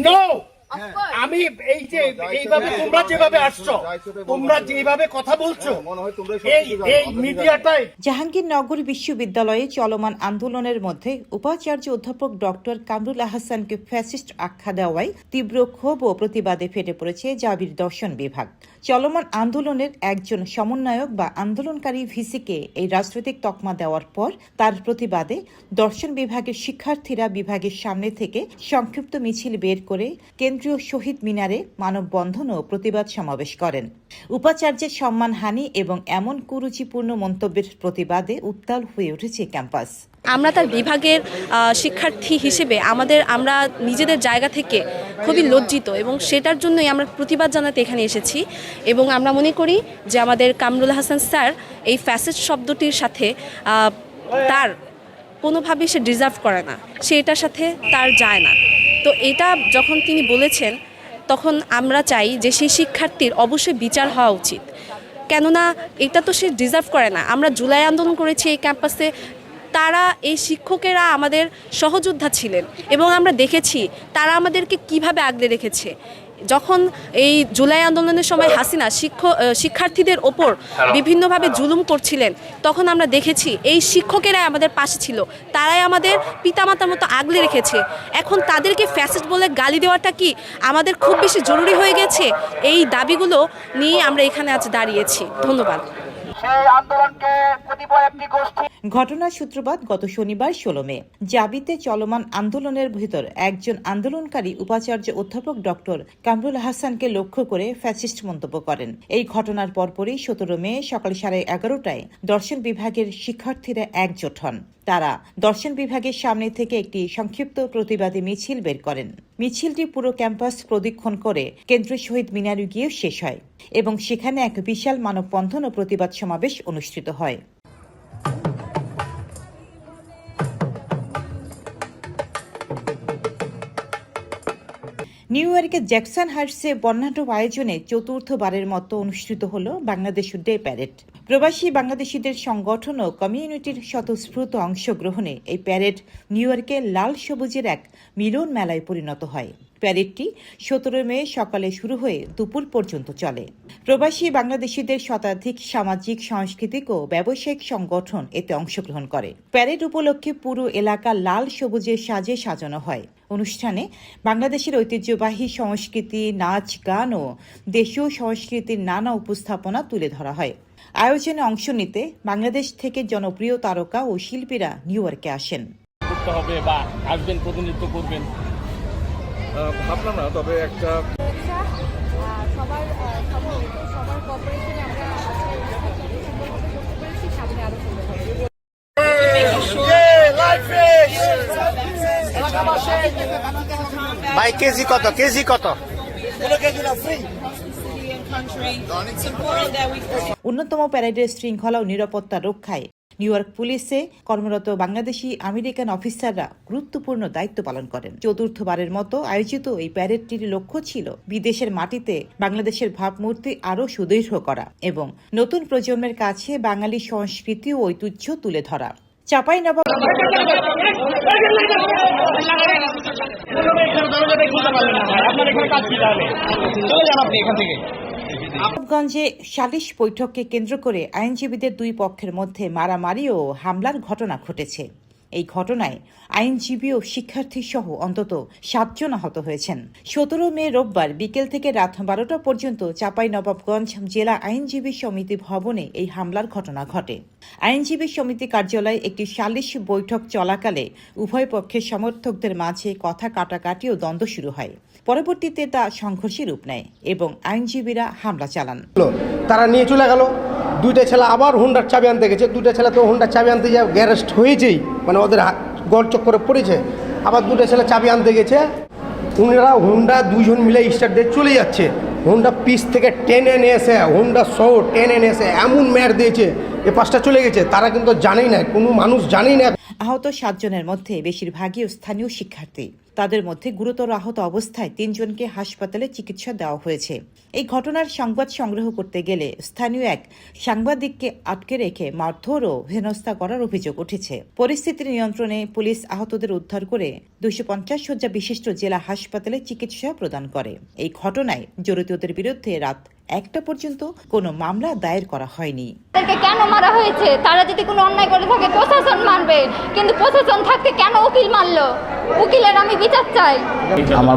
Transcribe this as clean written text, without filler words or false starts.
No, আমি এই যে এইভাবে তোমরা যেভাবে আসছো, তোমরা যেভাবে কথা বলছো, এই মিডিয়াটাই। জাহাঙ্গীরনগর বিশ্ববিদ্যালয়ে চলমান আন্দোলনের মধ্যে উপাচার্য অধ্যাপক ডক্টর কামরুল আহসানকে ফ্যাসিস্ট আখ্যা দেওয়ায় তীব্র ক্ষোভ ও প্রতিবাদে ফেটে পড়েছে জাবির দর্শন বিভাগ। চলমান আন্দোলনের একজন সমন্বয়ক বা আন্দোলনকারী ভিসিকে এই রাজনৈতিক তকমা দেওয়ার পর তার প্রতিবাদে দর্শন বিভাগের শিক্ষার্থীরা বিভাগের সামনে থেকে সংক্ষিপ্ত মিছিল বের করে কেন্দ্রীয় শহীদ মিনারে মানববন্ধন ও প্রতিবাদ সমাবেশ করেন। উপাচার্যের সম্মানহানি এবং এমন কুরুচিপূর্ণ মন্তব্যের প্রতিবাদে উত্তাল হয়ে উঠেছে ক্যাম্পাস। আমরা তার বিভাগের শিক্ষার্থী হিসেবে আমরা নিজেদের জায়গা থেকে খুবই লজ্জিত এবং সেটার জন্যই আমরা প্রতিবাদ জানাতে এখানে এসেছি। এবং আমরা মনে করি যে আমাদের কামরুল হাসান স্যার এই ফ্যাসিস্ট শব্দটির সাথে তার কোনোভাবেই সে ডিজার্ভ করে না, সে এটার সাথে তার যায় না। তো এটা যখন তিনি বলেছেন তখন আমরা চাই যে সেই শিক্ষার্থীর অবশ্যই বিচার হওয়া উচিত, কেননা এটা তো সে ডিজার্ভ করে না। আমরা জুলাই আন্দোলন করেছি এই ক্যাম্পাসে, তারা এই শিক্ষকেরা আমাদের সহযোদ্ধা ছিলেন এবং আমরা দেখেছি তারা আমাদেরকে কিভাবে আগলে রেখেছে। যখন এই জুলাই আন্দোলনের সময় হাসিনা শিক্ষার্থীদের ওপর বিভিন্নভাবে জুলুম করছিলেন, তখন আমরা দেখেছি এই শিক্ষকেরাই আমাদের পাশে ছিল, তারাই আমাদের পিতামাতার মতো আগলে রেখেছে। এখন তাদেরকে ফ্যাসিস্ট বলে গালি দেওয়াটা কি আমাদের খুব বেশি জরুরি হয়ে গেছে? এই দাবিগুলো নিয়ে আমরা এখানে আজ দাঁড়িয়েছি। ধন্যবাদ। ঘটনার সূত্রপাত গত শনিবার 16 মে জাবিতে চলমান আন্দোলনের ভিতর একজন আন্দোলনকারী উপাচার্য অধ্যাপক ডক্টর কামরুল হাসানকে লক্ষ্য করে ফ্যাসিস্ট মন্তব্য করেন। এই ঘটনার পরপরই 17 মে সকাল 11:30টায় দর্শন বিভাগের শিক্ষার্থীরা একজোট হন। তারা দর্শন বিভাগের সামনে থেকে একটি সংক্ষিপ্ত প্রতিবাদী মিছিল বের করেন। মিছিলটি পুরো ক্যাম্পাস প্রদক্ষিণ করে কেন্দ্রীয় শহীদ মিনারে গিয়ে শেষ হয় এবং সেখানে এক বিশাল মানববন্ধন ও প্রতিবাদ সমাবেশ অনুষ্ঠিত হয়। নিউ ইয়র্কের জ্যাকসন হাইটসে বর্ণাঢ্য আয়োজনে চতুর্থবারের মতো অনুষ্ঠিত হল বাংলাদেশ ডে প্যারেড। প্রবাসী বাংলাদেশিদের সংগঠন ও কমিউনিটির স্বতঃস্ফূর্ত অংশগ্রহণে এই প্যারেড নিউ ইয়র্কের লাল সবুজের এক মিলন মেলায় পরিণত হয়। প্যারেডটি 17 মে সকালে শুরু হয়ে দুপুর পর্যন্ত চলে। প্রবাসী বাংলাদেশিদের শতাধিক সামাজিক, সাংস্কৃতিক ও ব্যবসায়িক সংগঠন এতে অংশগ্রহণ করে। প্যারেড উপলক্ষে পুরো এলাকা লাল সবুজের সাজে সাজানো হয়। অনুষ্ঠানে বাংলাদেশের ঐতিহ্যবাহী সংস্কৃতি, নাচ, গান ও দেশীয় সংস্কৃতির নানা উপস্থাপনা তুলে ধরা হয়। আয়োজনে অংশ নিতে বাংলাদেশ থেকে জনপ্রিয় তারকা ও শিল্পীরা নিউ ইয়র্কে আসেন। প্রতিনিধিত্ব করবেন ভাবলাম না, তবে একটা সবার কোঅপারেশনে আমরা সামনে আরো চলে যাবো। ভাই কেজি কত? কেজি কত? অন্যতম প্যারেডের শৃঙ্খলা ও নিরাপত্তা রক্ষায় নিউ ইয়র্ক পুলিশে কর্মরত বাংলাদেশি আমেরিকান অফিসাররা গুরুত্বপূর্ণ দায়িত্ব পালন করেন। চতুর্থবারের মতো আয়োজিত এই প্যারেডটির লক্ষ্য ছিল বিদেশের মাটিতে বাংলাদেশের ভাবমূর্তি আরও সুদৃঢ় করা এবং নতুন প্রজন্মের কাছে বাঙালি সংস্কৃতি ও ঐতিহ্য তুলে ধরা। চাঁপাইনবাবগঞ্জে সালিশ বৈঠককে কেন্দ্র করে আইনজীবীদের দুই পক্ষের মধ্যে মারামারি ও হামলার ঘটনা ঘটেছে। এই ঘটনায় আইনজীবী ও শিক্ষার্থী সহ অন্তত 7 জন আহত হয়েছেন। 17 মে রোববার বিকেল থেকে রাত 12টা পর্যন্ত চাঁপাইনবাবগঞ্জ জেলা আইনজীবী সমিতি ভবনে এই হামলার ঘটনা ঘটে। আইনজীবী সমিতি কার্যালয়ে একটি সালিশ বৈঠক চলাকালে উভয় পক্ষের সমর্থকদের মাঝে কথা কাটাকাটি ও দ্বন্দ্ব শুরু হয়। পরবর্তীতে তা সংঘর্ষে রূপ নেয় এবং আইনজীবীরা হামলা চালান। তারা নিয়ে চলে গেল। দুইটা ছেলে আবার হুন্ডার চাবি আনতে গেছে। দুইটা ছেলে তো হুন্ডার চাবি আনতে যা গ্যারেস্ট হয়েছেই, মানে ওদের গোল চক্করে পড়েছে। আবার দুটো ছেলে চাবি আনতে গেছে, উনারা হুন্ডা দুজন মিলে স্টার্ট দিয়ে চলে যাচ্ছে। হুন্ডা পিস থেকে টেনে নিয়ে এসে, হুন্ডা সহ টেনে নিয়ে এসে এমন মের দিয়েছে, এ পাশটা চলে গেছে। তারা কিন্তু জানেই না, কোনো মানুষ জানেই না। আহত 7 জনের মধ্যে বেশিরভাগই স্থানীয় শিক্ষার্থী। তাদের মধ্যে গুরুতর আহত অবস্থায় 3 জনকে হাসপাতালে চিকিৎসা দেওয়া হয়েছে। এই ঘটনার সংবাদ সংগ্রহ করতে গেলে স্থানীয় এক সাংবাদিককে আটকে রেখে মারধর ও হেনস্থা করার অভিযোগ উঠেছে। পরিস্থিতির নিয়ন্ত্রণে পুলিশ আহতদের উদ্ধার করে 250 শয্যা বিশিষ্ট জেলা হাসপাতালে চিকিৎসা প্রদান করে। এই ঘটনায় জড়িতদের বিরুদ্ধে রাত 1টা পর্যন্ত কোনো মামলা দায়ের করা হয়নি। তাদেরকে কেন মারা হয়েছে? তারা যদি কোনো অন্যায় করে থাকে প্রশাসন মানবে, কিন্তু প্রশাসন থাকতে কেন উকিল মারলো? উকিলের আমি বিচার চাই। আমার